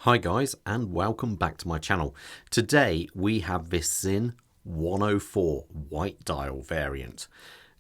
Hi guys, and welcome back to my channel. Today we have this Sinn 104 white dial variant.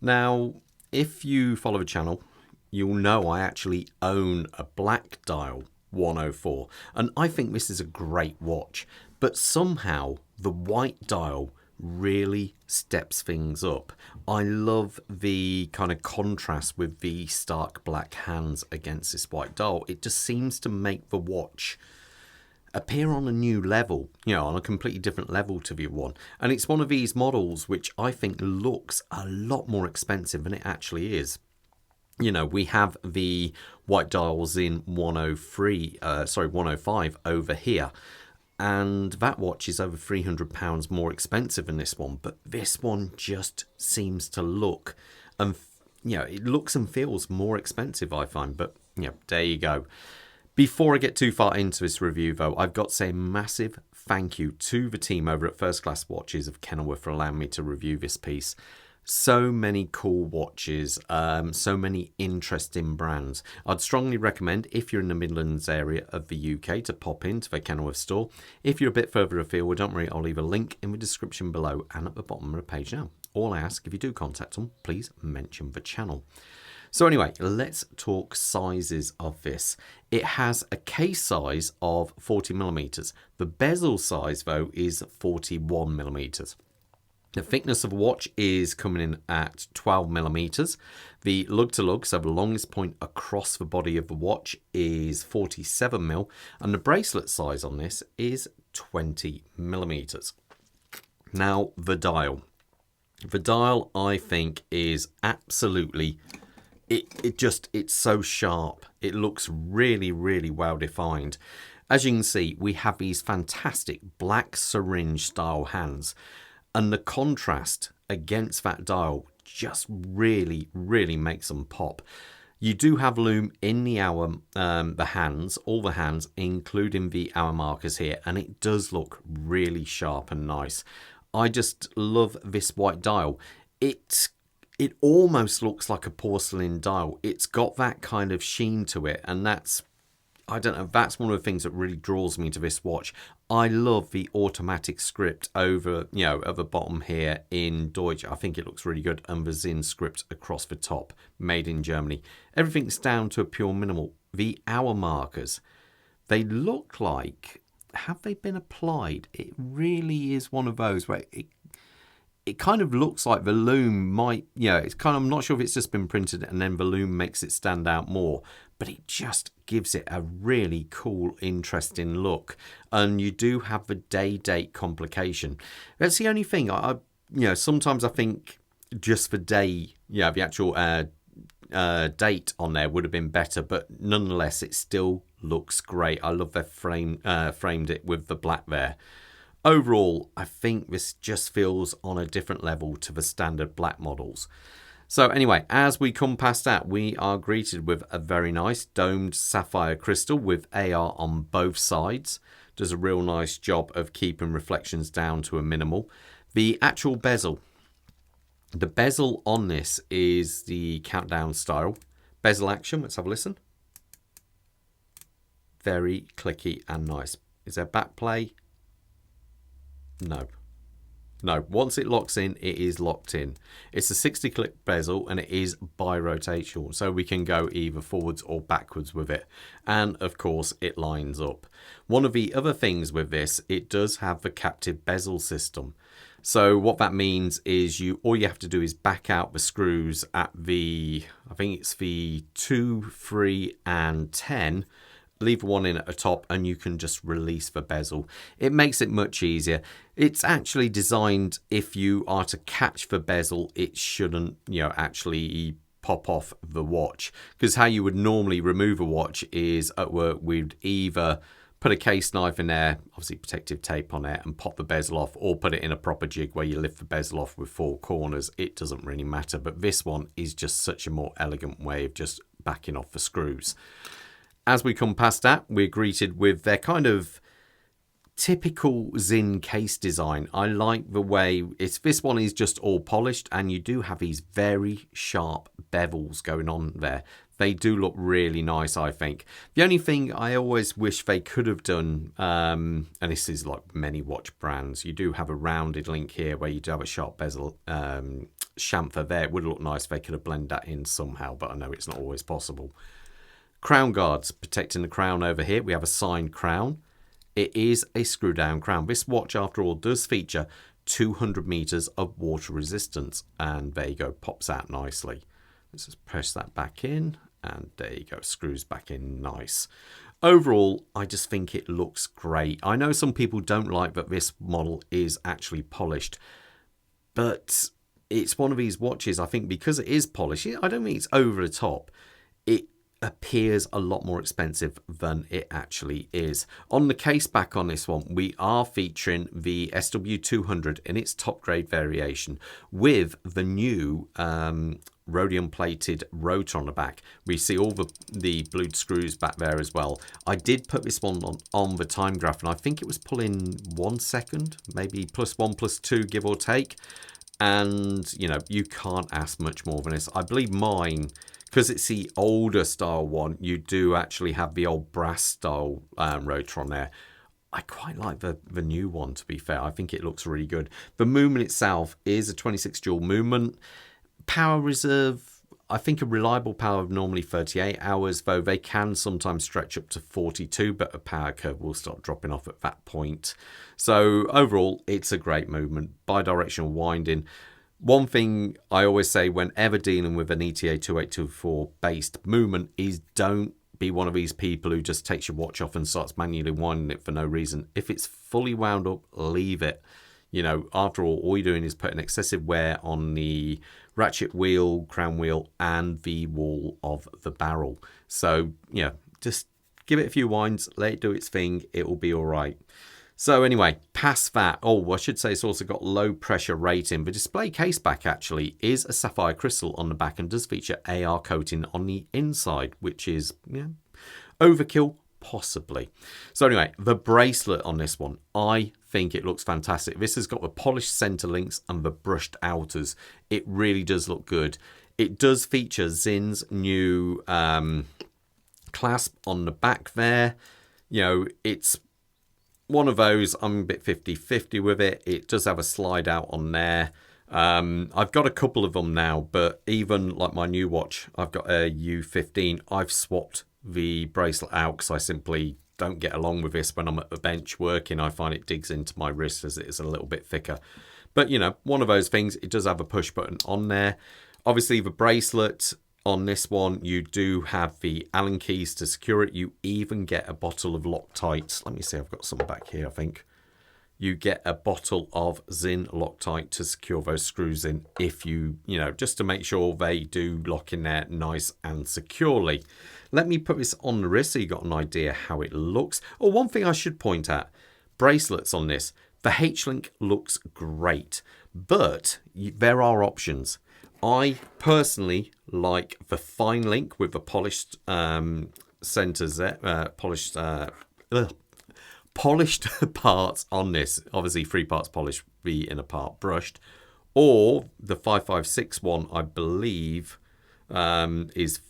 Now, if you follow the channel, you'll know I actually own a black dial 104, and I think this is a great watch, but somehow the white dial really steps things up. I love the kind of contrast with the stark black hands against this white dial. It just seems to make the watch appear on a new level, on a completely different level to the one. And it's one of these models which I think looks a lot more expensive than it actually is. We have the white dials in 105 over here, and that watch is over £300 more expensive than this one, but this one just seems to look and it looks and feels more expensive, I find. But there you go. Before I get too far into this review though, I've got to say a massive thank you to the team over at First Class Watches of Kenilworth for allowing me to review this piece. So many cool watches, so many interesting brands. I'd strongly recommend, if you're in the Midlands area of the UK, to pop into the Kenilworth store. If you're a bit further afield, well, don't worry, I'll leave a link in the description below and at the bottom of the page now. All I ask, if you do contact them, please mention the channel. So anyway, let's talk sizes of this. It has a case size of 40mm. The bezel size, though, is 41mm. The thickness of the watch is coming in at 12mm. The lug-to-lug, so the longest point across the body of the watch, is 47mm. And the bracelet size on this is 20mm. Now, the dial. The dial, I think, is absolutely... It's so sharp. It looks really, really well defined. As you can see, we have these fantastic black syringe style hands, and the contrast against that dial just really, really makes them pop. You do have lume in the hour, the hands, all the hands, including the hour markers here, and it does look really sharp and nice. I just love this white dial. It almost looks like a porcelain dial. It's got that kind of sheen to it, and that's one of the things that really draws me to this watch. I love the automatic script over, at the bottom here in Deutsch. I think it looks really good, and the Sinn script across the top, made in Germany. Everything's down to a pure minimal. The hour markers, they look like, have they been applied? It really is one of those where it kind of looks like the lume might, it's kind of, I'm not sure if it's just been printed and then the lume makes it stand out more, but it just gives it a really cool, interesting look. And you do have the day-date complication. That's the only thing. Sometimes I think just the day, the actual date on there would have been better, but nonetheless, it still looks great. I love they've framed it with the black there. Overall, I think this just feels on a different level to the standard black models. So anyway, as we come past that, we are greeted with a very nice domed sapphire crystal with AR on both sides. Does a real nice job of keeping reflections down to a minimal. The actual bezel. The bezel on this is the countdown style. Bezel action, let's have a listen. Very clicky and nice. Is there back play? No. Once it locks in, it is locked in. It's a 60 click bezel and it is bi-rotational, so we can go either forwards or backwards with it. And of course, it lines up. One of the other things with this, it does have the captive bezel system. So what that means is all you have to do is back out the screws at the, I think it's the 2, 3 and 10. Leave one in at the top and you can just release the bezel. It makes it much easier. It's actually designed, if you are to catch the bezel, it shouldn't, actually pop off the watch. Because how you would normally remove a watch is at work, we'd either put a case knife in there, obviously protective tape on there, and pop the bezel off, or put it in a proper jig where you lift the bezel off with 4 corners. It doesn't really matter, but this one is just such a more elegant way of just backing off the screws. As we come past that, we're greeted with their kind of typical Sinn case design. I like the way this one is just all polished, and you do have these very sharp bevels going on there. They do look really nice, I think. The only thing I always wish they could have done, and this is like many watch brands, you do have a rounded link here where you do have a sharp bezel chamfer there. It would look nice if they could have blended that in somehow, but I know it's not always possible. Crown guards protecting the crown over here. We have a signed crown. It is a screw down crown. This watch, after all, does feature 200 meters of water resistance, and there you go, pops out nicely. Let's just press that back in, and there you go, screws back in nice. Overall, I just think it looks great. I know some people don't like that this model is actually polished, but it's one of these watches, I think, because it is polished, I don't think it's over the top. It appears a lot more expensive than it actually is. On the case back on this one, we are featuring the SW200 in its top grade variation with the new rhodium plated rotor on the back. We see all the blued screws back there as well. I did put this one on the time graph, and I think it was pulling 1 second, maybe +1, +2, give or take. And you know, you can't ask much more than this. I believe mine, because it's the older style one, you do actually have the old brass style rotor on there. I quite like the new one, to be fair. I think it looks really good. The movement itself is a 26 joule movement. Power reserve, I think a reliable power of normally 38 hours, though they can sometimes stretch up to 42, but a power curve will start dropping off at that point. So overall, it's a great movement. Bidirectional winding. One thing I always say whenever dealing with an ETA 2824 based movement is don't be one of these people who just takes your watch off and starts manually winding it for no reason. If it's fully wound up, leave it. You know, after all you're doing is putting excessive wear on the ratchet wheel, crown wheel, and the wall of the barrel. So, yeah, just give it a few winds, let it do its thing, it will be all right. So anyway, past that, I should say it's also got low pressure rating. The display case back actually is a sapphire crystal on the back and does feature AR coating on the inside, which is, yeah, overkill, possibly. So anyway, the bracelet on this one, I think it looks fantastic. This has got the polished center links and the brushed outers. It really does look good. It does feature Sinn's new clasp on the back there. You know, it's one of those, I'm a bit 50-50 with it. It does have a slide out on there. I've got a couple of them now, but even like my new watch, I've got a U15. I've swapped the bracelet out because I simply don't get along with this when I'm at the bench working. I find it digs into my wrist as it is a little bit thicker. But, you know, one of those things. It does have a push button on there. Obviously, the bracelet on this one, you do have the Allen keys to secure it. You even get a bottle of Loctite. Let me see, I've got some back here, I think. You get a bottle of Sinn Loctite to secure those screws in if you know, just to make sure they do lock in there nice and securely. Let me put this on the wrist so you got an idea how it looks. Oh, one thing I should point out, bracelets on this. The H-link looks great, but there are options. I personally like the fine link with the polished centers there, polished parts on this. Obviously 3 parts polished, the inner part brushed, or the 556 one, I believe, is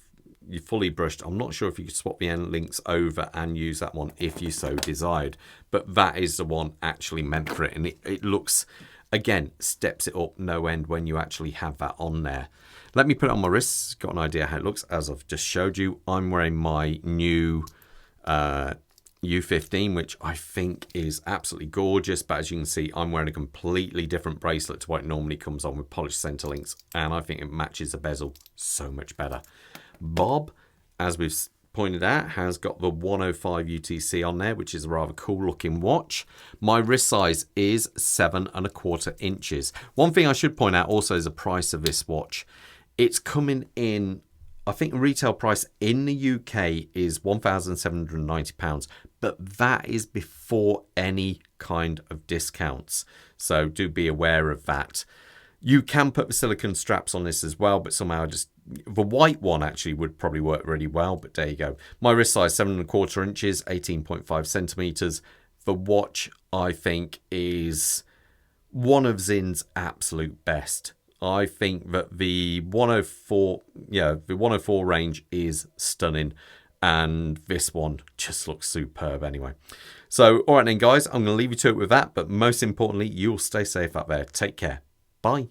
fully brushed. I'm not sure if you could swap the end links over and use that one if you so desired, but that is the one actually meant for it, and it looks, again, steps it up no end when you actually have that on there. Let me put it on my wrists, got an idea how it looks. As I've just showed you, I'm wearing my new U15, which I think is absolutely gorgeous, but as you can see, I'm wearing a completely different bracelet to what it normally comes on with polished center links, and I think it matches the bezel so much better. Bob, as we've pointed out, has got the 105 UTC on there, which is a rather cool looking watch. My wrist size is 7¼ inches. One thing I should point out also is the price of this watch. It's coming in, I think the retail price in the UK is £1,790, but that is before any kind of discounts. So do be aware of that. You can put the silicone straps on this as well, but somehow the white one actually would probably work really well, but there you go. My wrist size, 7¼ inches, 18.5 centimeters. The watch, I think, is one of Sinn's absolute best. I think that the 104, the 104 range is stunning, and this one just looks superb anyway. So, all right then, guys, I'm going to leave you to it with that, but most importantly, you'll stay safe out there. Take care. Bye.